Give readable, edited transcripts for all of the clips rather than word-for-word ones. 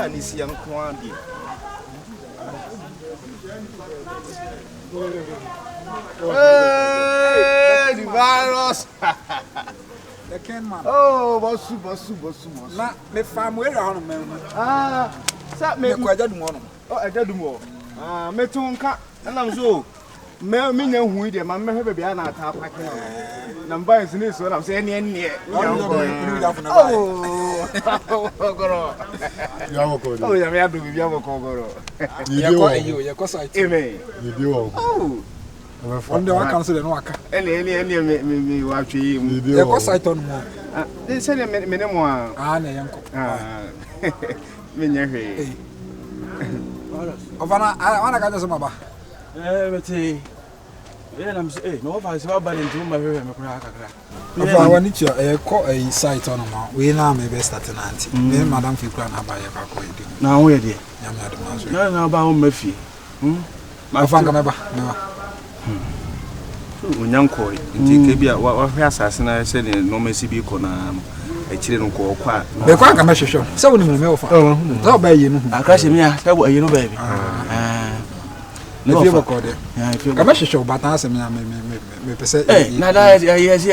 can you see young Quandi? Hey, the virus! The can man. Oh, boss. Not the farm where on man. That make me quite one. Oh, I did more. Metonka, and I'm so. Me know who they man may have be an attack. Number is in this one. I'm saying, oh, yeah, do be your Cogoro. You're cause I do. Oh, wonder what comes to the Waka. Any watch you. You're cause I don't know. They said a minimum. Uncle. Minya. Ovana, I want to get some about. But I'm saying, no, if I saw bad into my room, I want to call a site on them. We now may be starting auntie. Then Madame Fikran have a back. now where dear? No, about Murphy. My father never. Unyanko, take what assassin I said in no messy beacon. A children call quite. The quack a message show. So when you know, oh, by you, I crash him here, that way, you know, baby. No, you recorded. I message show, but answer me, me per se. Now, yes,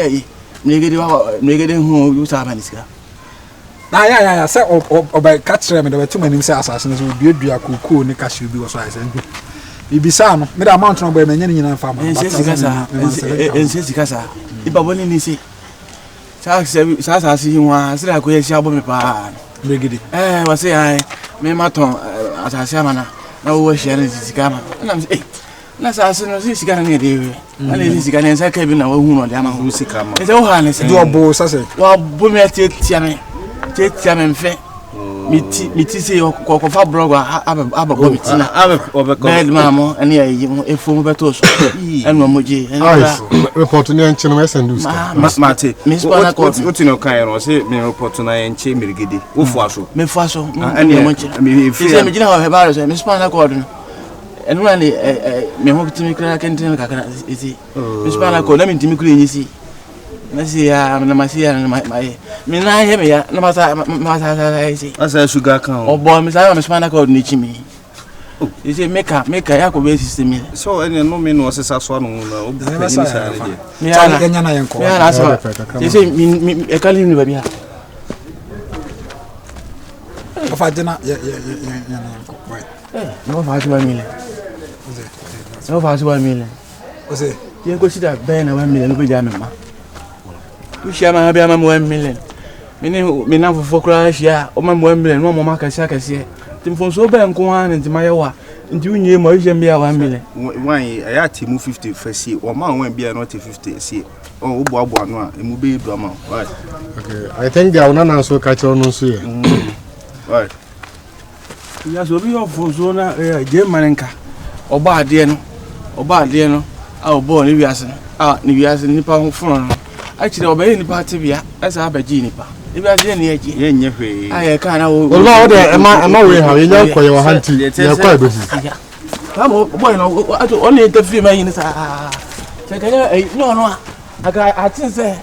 negative who you have any scar. Yeah, say, or by catch them, there were too many assassins who be a cuckoo, and the cash will be was right. You be some, made a mountain by many in family. And says Casa, if I went in the sea. Sasa see him once, I could see about me. Brigade. Was I, me maton, as I say, now we're sharing this gamma. And I'm saying, let's ask him, this got an idea. And this is going to cabin our woman, Yama, who's come. It's all harness, do a boss, I say. Well, Bumia Tiamen, Tiamen Fe. Me say or cocoa brother, Abba, bad mamma, and yeah, a form betos, and Mamuji, and reporting and Chinese and do Marty, Miss Bonacot, what you know, Cairo, say, me report and chamber giddy, Ufaso, Mefaso, and I mean, if you know about it, Miss Bonacot. And when me hope to make a canteen, is it? Miss Bonacot, let me to make you see. Let's see, I'm my. Me na hear me ya no matter say as sugar can oh boy me say Miss Mana called nichi me you say make ya ko be system me so any no me no sesa so no na me ya na yanko me na so you say me e kali ni ba bia ofa dina ya yanko why no fa ti 1 million no fa ti 1 million o say you go see that ben na 1 million no be ja me ma you share ma bia ma 1 million me na for crash ya o ma 1 million no mo ma ka sia tim fon so be nko an nti ma yewa nti unye ma hye bia 1 million wan ya timu 50 fasi o ma wan bia not 50 see o bo abo anu a emu be do ama right okay I think they are not so catch on so here right ya so bi of so na je manenka oba ade no a obo ni wiase ni wiase nipa ho fon no actually obey ni party bia esa abaji nipa ibi aje ni eje ye nye hwe aye ka na wo o de ama we ha ye nko ye hanti ye kwa ebesi amo boy no ato on interview ma yin sa se ka no aga atin se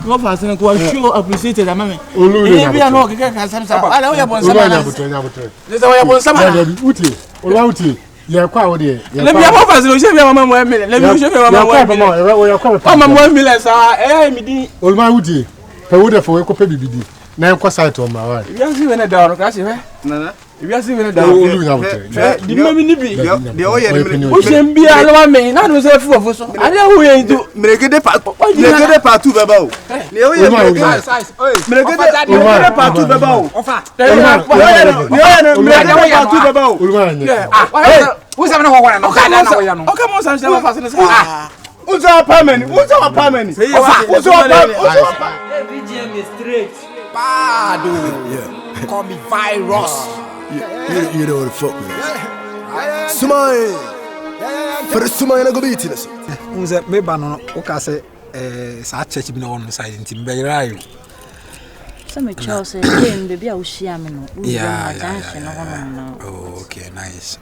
no fa se ko show appreciate da mame ibi ano ka samsa ala wo ya bon sama na se wo ya bon sama na uti ye kwa wo de le bia mo fa se o se bia mama mo emele le bia o se bia mama mo emele wo kwa mama mo emele sa mi di olma uti pe wo de fo we ko pe bibidi na en kwa site o ma wa bia si we na da ro ka se we nana bia si we na da olu na butere di mama ni bi de o ye ni o se bia lo ma me na no se fu so ale wo ye do mregede pa tu beba o le o ye mregede pa tu beba o ofa le o mregede pa tu beba o who say no ho no ka na wo ya no okay mo sam se ma fa se sa who's our permanent who's our every gym is straight bad call me virus you know what the fuck man Sumai for the Sumai na go beat this unze me ba no o ka say sa church bi na won side ntim be rayo some chose game baby a ushia me no yeah okay nice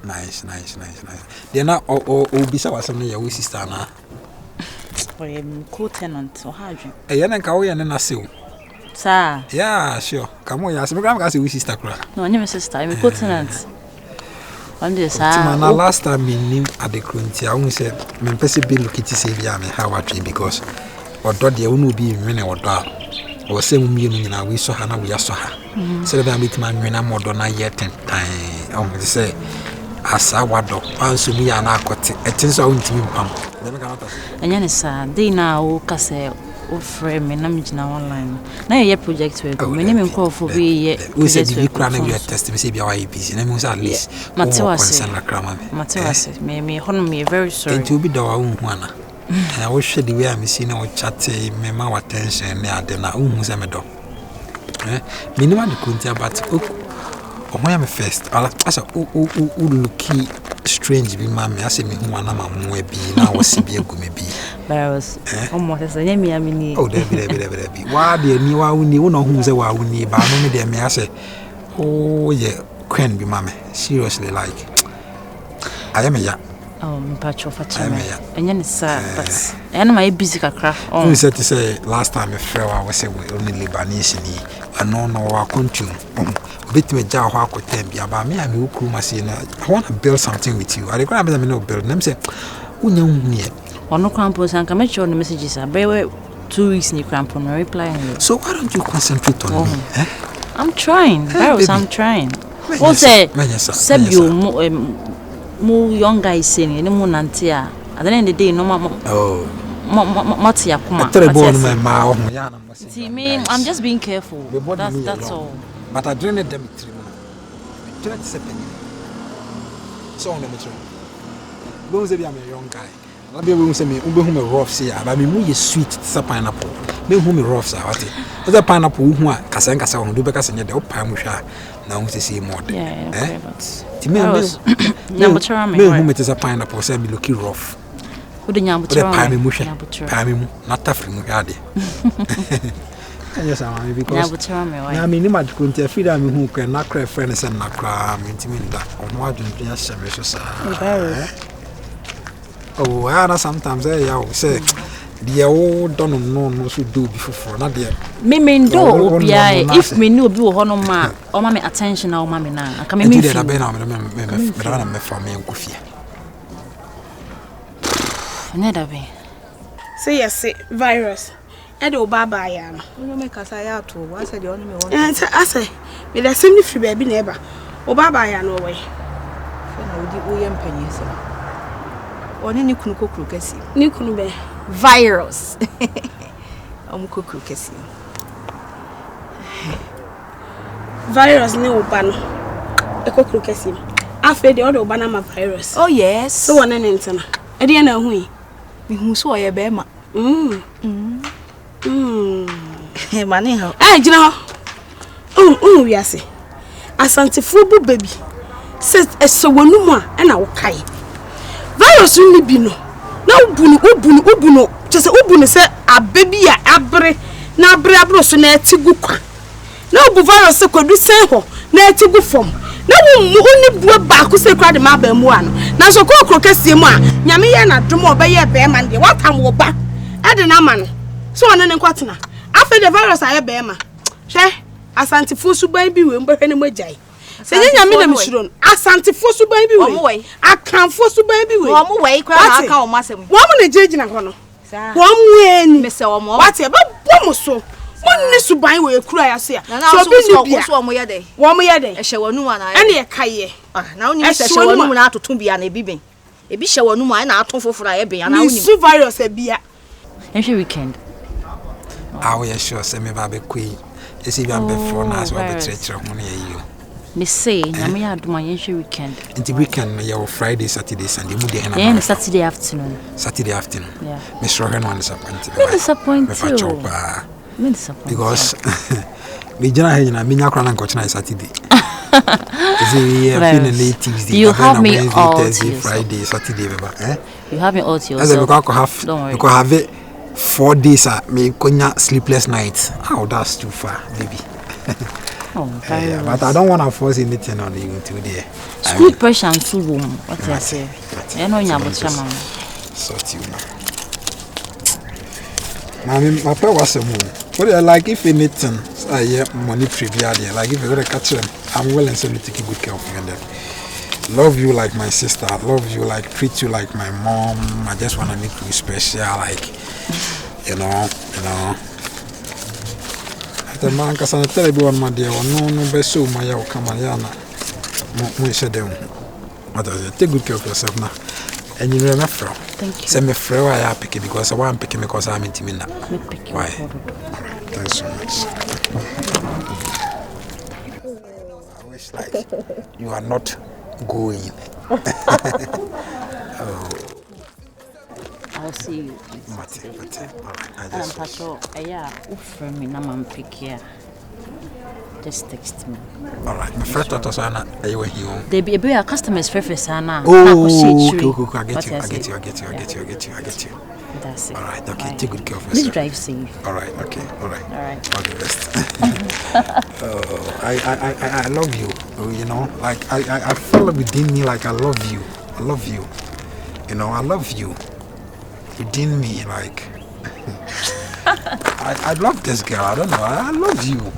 then na o bisa wasem no ya we sister na for a co-tenant or hardly e yana nka wo ya na sew Sir. Yeah, sure. Come on, Asem. I'm going to sister. No, I'm sister. I'm a co-tenant. On this, na last time me knew at the Crunty, I said, me person be looking to save ya me how I dream because what do they will be in or dog or same meaning in our we saw her, we saw her. So that meet man when I'm more than a year 10 time. I say, as I want to answer me and I got it. It is on to me, and Yanisa, they now case or frame me, Namijina online. Now your project will my name and call for we said you crying your testimony, be our busy, and at least Matewas, may honor me very sorry. It will be the own one. I wish the way I'm seeing our chat, me my attention, near the Naumuzamedo. Minimum the Kuntia, but oh, I am first. I said, looky strange, be mammy. I said, me who one am I be now was be a gummy be. But I was almost as a name. I mean, oh, there be. Why, dear, you know who's a wow, near, but I know me. I say, oh, yeah, can be mammy. Seriously, like I am a ya. Oh, patch of a channel. And then it's but and my busy craft. Oh, you said to say last time a friend I was only Lebanese and no our country. Bit me jar how could tell me about me. I'm who must say, I want to build something with you. I require them no build them say, who know me? Or no crampons and come at your messages. I bear 2 weeks in your crampon replying. So why don't you concentrate on me? I'm trying. I'm trying. What's it? Seb you more young guys saying any more nantia. At the end of the day, no more. Oh, Matia Kuma. I'm just being careful. That's all. But I drained them 3 months. So on the metro. Don't say I'm a young guy. I'll be able to say me, whom a rough say, but me more sweet pineapple. Me whom a rough say, what it? The pineapple who are Casanca sound, do because I need the pineapple. Now to see more. Yeah, to me, whom it is a pineapple, say me looking rough. Would the Pammy, not tough from Gadi. Yes, I mean, because I mean, much couldn't feed me who can not cry friends and not cry, intimate that on what you just oh, I sometimes I say, the old don't know no should do before not there. Me do if me knew do honor ma or mammy attention or mammy now. I come in there, I'm from me and Goofy. Never be. Say yes, virus. Edo baba ya no. No make us I out to. Why said you only me want? I say, me da semi free baby neighbor. O baba ya no way. Na odi wo yem panyi se. Oni ni kunu kokuru kesi. Ni kunu be virus. Kokuru kesi. Virus ni oba no. E kokuru kesi. Afa de odo oba na ma virus. Oh yes. So one na ntena. E de na hu yi. Me hu so ye be ma. Money how? Jina ho. We ase. Asante fubu baby. Says so wonu mu a na wo kai. Virus ni bi no. Na ubunu. Just ubunu say abebi a abre na abre abro so na atigu kwa. Na obu virus se kwadu sen ho na atigu fom. Na uni bua ba ku se kwa de ma ba mu ano. Na so ko krokase mu a nyame ye na dom obeye be ma de watam wo ba. Ade na ma no. So one ne kwatena. After the virus aye be ma. Hwe Asante Fosuban bi we mbehwe ne magai. Se nyanya me na mishiro. Asante Fosuban bi we. Akan Fosuban bi we. Wo mo we kwa na aka o masem. Wo mo na jejina ho no. Wo mo eni. Me se wo mo. What e ba bo mo so. Mo ni suban we kura ya so ya. So bi ni bia. So wo mo ye dey. Wo mo ye dey. E hye wonu ana. Ene ye kaye. Na woni se hye wonu na atoto bia na ebi ben. Ebi hye wonu mu na aton foforo aye ben na woni. Ni virus e bia. Every weekend. I will sure send me baby queen. Is even before now, so I betray you. Me say, I'm here to my weekend. In the weekend, your Friday, Saturday, Sunday, and Saturday afternoon. Saturday afternoon. Yeah. Miss Rohan one disappointed. Because we generally mean crown coach night Saturday. You have me all Thursday, Friday, Saturday, You have me all to yourself. Don't worry. You can have it 4 days. Me konya sleepless nights. Oh, that's too far, baby. But I don't want to force anything on you today. School pressure and too warm. What I say? I know you're about to sort you. My papa was a moon. But like if anything, money previa there. Like if you gotta catch them, I'm willing to take good care of you and then love you like my sister. I love you like treat you like my mom. I just wanna make you special, like you know. The man can tell everyone my dear, no best so my yaw come on yana. Mo said them. What does it take good care of yourself now? And you know from. Thank you. Send me free I pick it because I want picking because I'm intimate now. Why? Thanks so much. I wish like you are not going. Oh. I'll see you. Mate. Alright, I just just text me. Alright, my first thought was Anna, you were here. They be a customers prefer Sana. Oh, okay, I get you. That's it. Alright, okay, Bye. take good care of Please yourself. drive safe. Alright. All the best. I love you. You know, like I feel within me like I love you. You know, I love you. Within me, like I love this girl. I don't know. I love you.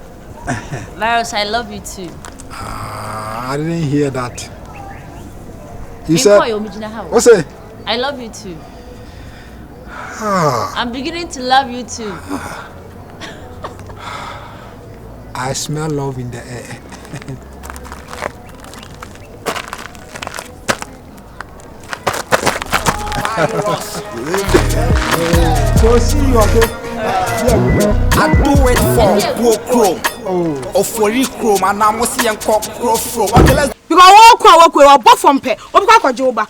Virus, I love you too. I didn't hear that. You said what's it? I love you too. I'm beginning to love you too. I smell love in the air. So see you okay? I do it for Chrome. Or for Chrome, and I'm see and cock Chrome. Because walk bought from pay. Or Joba.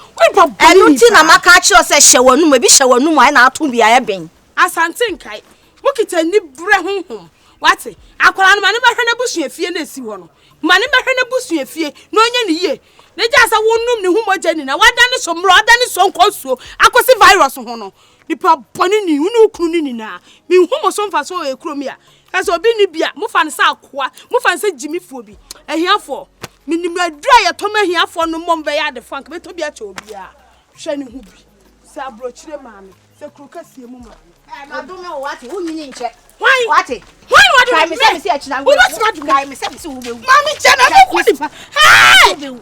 And you think I'm a catcher says shower no maybe shower no mine out to be a ben. As I think I look at a new brehum. What's it? I call on Manima Bush and Fiena Siwano. Manima Bush and Fie, no ye. They just a one room, whom Jenny. Now, what done is some raw than is some also. I could see virus on honor. The poor Bonini, you know, Kunina. Me whom was some for so a chromia. As a binibia, Mufan Sakwa, Mufan said Jimmy Phoebe. And here for Minima dry a Toma here for no Mombay the funk, but to be a chobia. Shining Hooby. Sabrochile mammy, the crocus, your mumma. I don't know what you need check. Why? What it? Why do I miss it? What's what you guys miss it? Mommy, Jenna, hey!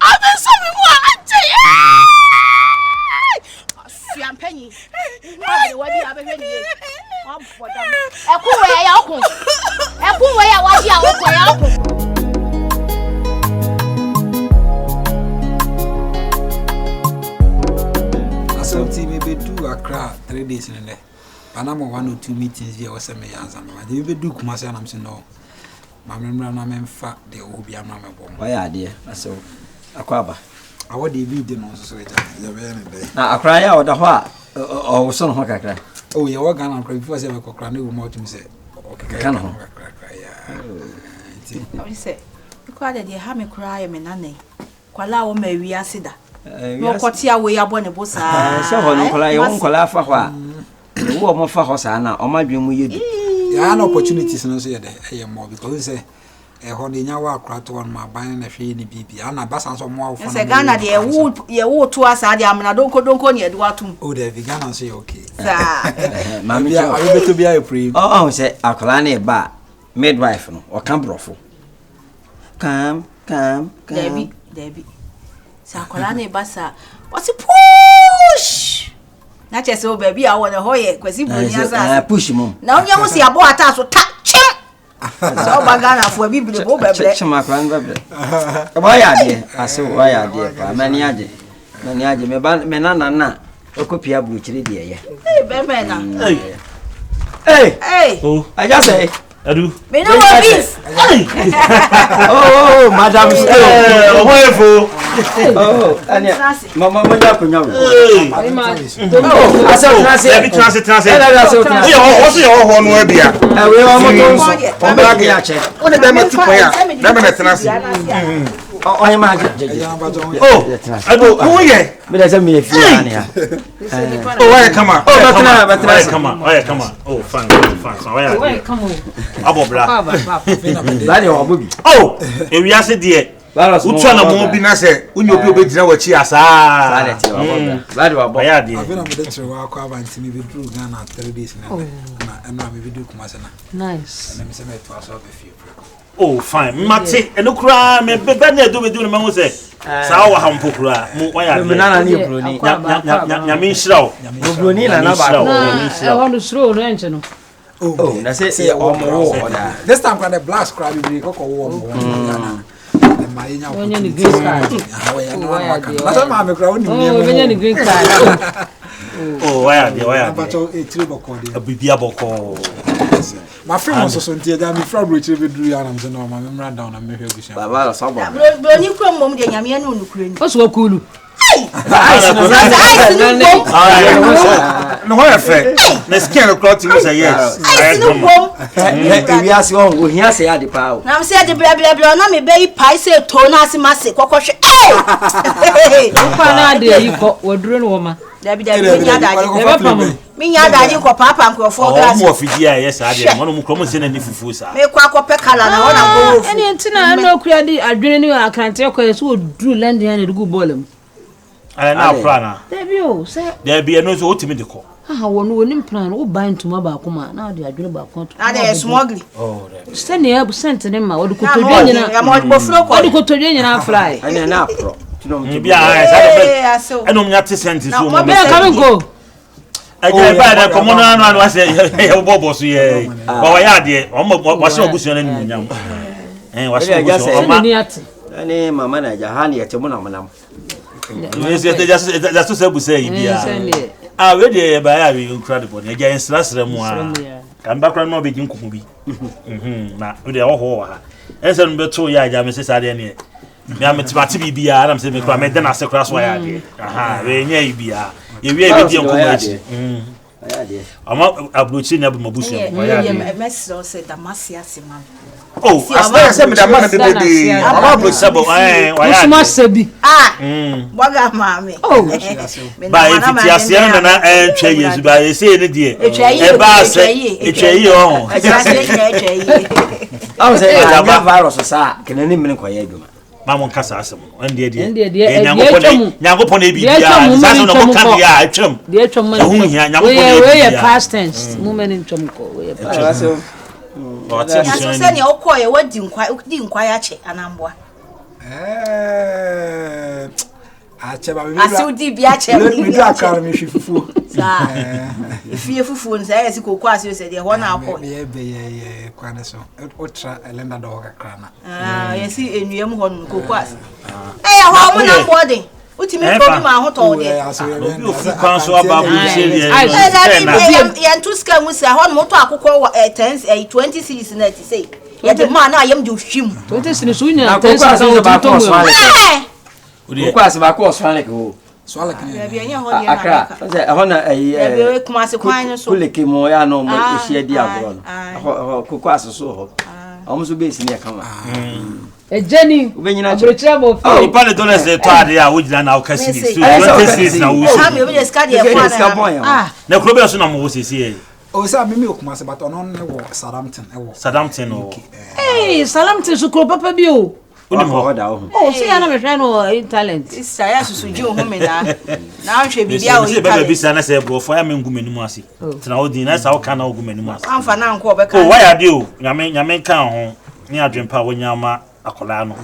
I've been so I'm penny. What do you have a ready? A cool way out. A cool way out. Something maybe 2 Accra 3 days in there. And I'm 1 or 2 meetings here or 7 years. You will do Kumasi and I'm saying no. My memory and I'm in fact they will be a mamma bomb. Why are dear? So Aquaba. I would be them also. Now I cry out the what or son of Haka. Oh, you're going to cry before I ever could cry. No more to say. Okay, can I say, quite a dear hammy cry, me nanny. Quala o me we are sida. No quartia way up on a bossa. So, I won't call for what. You are more for Hosanna or my dream. There are no opportunities in the more because say a honey now cracked on my buying a free BB and a bass and some more for a Ghana, dear wood, ye wood to us. I am not don't go near Duatum. Oh, they began and say, okay. Mammy, I will to be a pre. Oh, say Acolani bar, midwife or cambrofo. Come, Debbie. Sacolani bassa. What's a push? Not just so baby, I want a hoye, because he push him. Now you will see a boy attached to touch. So Bagana for me, the boy, my grandmother. Why are dear? I said, why are dear? Maniaji, Menana, Ocopia Butchery, dear. Hey, I just say. I do. Oh, Madame wonderful. Oh, Mamma, I said, oh, I imagine. Oh, I go. Oh, yeah. But there's a me if you are here. Oh, why come on? Oh, come on. Oh, fine. So why come on? Abo bra. Daddy or Bobby. Oh, if we are said dear. Utu na mo bi na se unyo bi obegyina wachi asa. Bad wa bo. Ya de. I've been on the trip wa kwa banti mi bedru Ghana 3 days na. Na me video kuma se na. Nice. Na me se me to aso be fie. Oh fine. Mate eno kura me be na do me do na ma se. Sa wa hampo kura. Mo wa ya de. Me nana ni broni. Nya me nshirawo. Broni na na ba ko. I want to throw no enche no. Oh, na say This time the black scrap be ko wo. When you green card. That's my me crowd ni. Oh, when you green card. Oh, why are they? But oh, a triple call. A bibia boko. My friend was so until that me from which we do and so no, my run down and make a vision. Baba so ba. Bro ni kro mom de nyame anu nukure. What's what cool? No what effect? Na skin of cloth you say yes. I no bom. We are so on here say ade pa. Na me say de bla na me be pai say to na ase mase kokohwe. Eh! Kwa na de yi ko woduro no ma. Da bi nya daji. Me nya daji ko papa nkrofo gas. Mo ofidi a yes ade. Mo no mukro se na ni fufu sa. Me kwa kope kala na wona go ofu. Eni ntina na okura di adwene ni akrante ko so woduro landi na de go bolem. Na plan. Debi o say. Debi eno so otimi de ko. Ah woni plan wo buy ntuma ba kuma na de adwene ba ko. Na de smuggle. Oh, Send the absent ne ma wodi ko todwe nyina. Ya mo bo flo ko. Wodi ko todwe nyina fly. Ani na pro. Bia I say eno nya te sent so mo. Be come go. Aje ba da komo na anu wa say e bobo so ye. Ba wa ya de wa se obusu na ni nyam. Wa se obusu o ma. Ani mama na jahani ya temo na manam. Yes, that's so say say bia. Ah, we dey ba ya we incredible. Ya ja insra mu a. Kan ba kra no be gin kuku bi. Na we dey ho ha. Ense no be to ya ja me se sa de ne. Me am timati bibia na me se me kra me de na se kra so ya de. Aha, we nya bibia. Ye we bi de nkomo achi. Ya de. Ama abrochi na bu mabusu. Ya de. Me se say damasi asema. Oh, as I me da man de. Ama abrochi sabo wa ya. Usuma sebi. Ah. Boga mama. Oh. Ba ifiti asia na twa yesu ba ye say ne de. E ba se etwa o. I say ya virus sa kenani mene kwa ya dwuma. Mamon kasa asem ende de. Nyagopon e bibia. Sa so no kan ya atwam. De atwam man. Ehun hia nyagopon e bibia. We ya past tense. Moment in twam ko. We ya past tense. Ya so say ne okoye wadi nkwa ya che anamboa. Acheba me. Asudi bi ache. Me do akara me hwifufu. Sa. Ifie fufu nsa ya sikoko ase se de ho na akọ. Me ye kwane so. Otra elenda do kakra na. Ah, yesi enuem ho no kokoko ase. Ho mo na mbode. Utimi ko bi ma ho to de. Obi ofu kwan so ababu se ye. Ya ntuska mu se ho no to akokọ 20 series na ti say. Ya de ma na ayam de hwim. 20 series unya 10 series ba ko so ale. Odi ko ase ba ko so ale ko. So ala kan. Ya bi anya ho de na. Akra. Say ho na Ya bi kuma se kwan no so. Kuleke mo ya no mo ehia di agro no. Ko ase so ho. Omo so be esi ne kama. Ejeni. Abrochira mo fi. Oh, pa le don se to ade a wo gina na o kasi ni. So 26 na wo. Ha me obi de ska de e ah. Na kro be so na mo wo sesi. O sa me okuma se bato no ne wo Southampton o. Eh, Southampton su kro papa bi o. Uni mo da o. Oh, see ya na me hwe no talent. Isa ya susu ji o me na. Na hwe bibia o yi. Se be bi sa na se bro fo ya me ngum animu ase. Tena o din na sa o ka na ogum animu ase. Amfa na nko be ka. Oh, why are you? Nyame kan ho. Ni adwempa wo nyama akola no.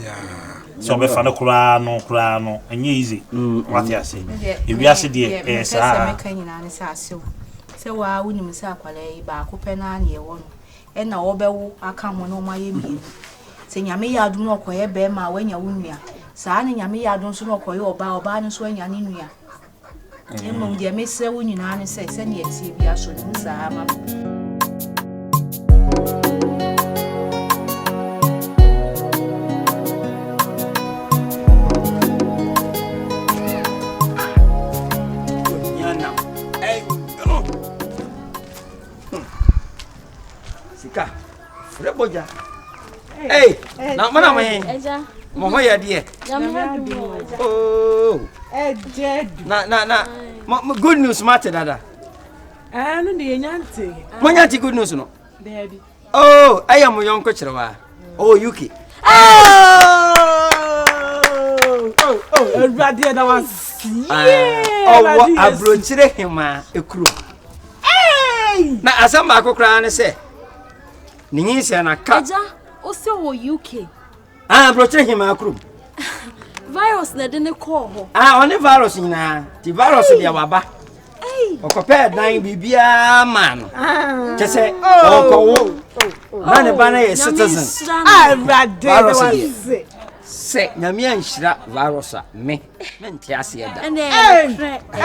So be fa no kura no enye easy. What you say? If you ase de sa me kan nyina ne sa asew. Se wa wunim se akwala yi ba ko pe na ne wo no. E na wo be wo aka ho no ma ye mi. Se nyame ya adum no koye be ma wanya wunua. Sa ne nyame ya adum so no koye oba ne so anya ne nua. Emo de me se wo nyina ne se ne eti bi aso ne sa ma. Sika. Freboja. Hey, na mana me. Eja. Mo ho ya de. Oh. Eja. Na. Good news matter dada. No de nyante. Mo nyante good news no. Baby. Oh, I am yonko kirewa. Oh, UK. Oh! Everybody that was oh, abrochire hima ekuro. Na asamba akokra ne se. Ninyi se na ka. Eja, o se wo UK. Abrochire hima akuro. Virus na de ne call ho. Oni virus nyina. Ti virus dia waba. Okope dan bibia man. Kese okowo. Na ne bana ye citizen. Everybody se nyame anhira virus a me ntia ase da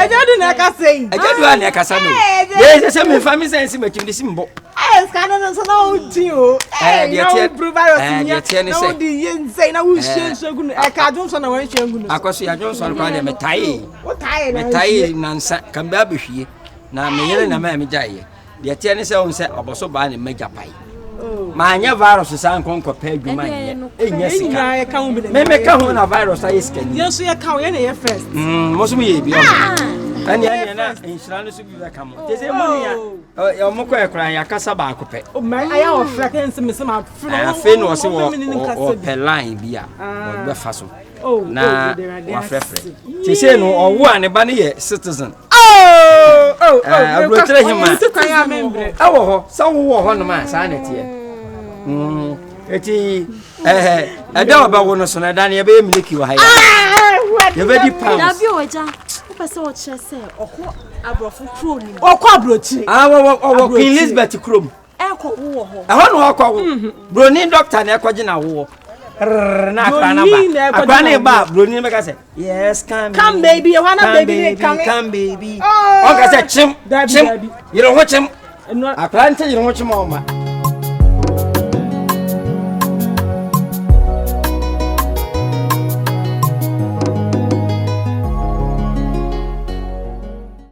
ejadu na ka sei ejadu na ka sa no ye se me family sense me timi simbo scanner no so na unti o de virus nya tie ne se na di yen sei na wo hyenhyengu no ka Johnson na wan hyengu no akoso ya Johnson kwa de me tai na me tai nansa kan ba behwie na me yere na ma me jaye de tie ne se on se oboso ba ne majapai Manya virus san konko pa adwuma ye enya sika me ka ho na virus ayi sika ni yeso ye ka ho ye na ye first mo so ye bi o ani na inshira no so bi be ka mo te se mo nia ya mo ko ekran ya kasa ba ko pe o man aya o fra kan se me se ma fe no se wo pe line bi a o be fa so na wa frefre te se no owo ane ba ne ye citizen abrotre hima awo ho sa wo ho no ma sa na tie eti ada oba wo no so na da ne be miliki wa ha ya be di pounds da bi oja o pese o chere se okọ abrofo kro ni okọ abrochi wo Queen Elizabeth krom ko wo ho ho no okọ wo broni doctor na ekoje na wo na akana ba akana ba broni me ka se yes come baby you wanna baby come baby o ka se chim you don't watch him akran te you don't watch him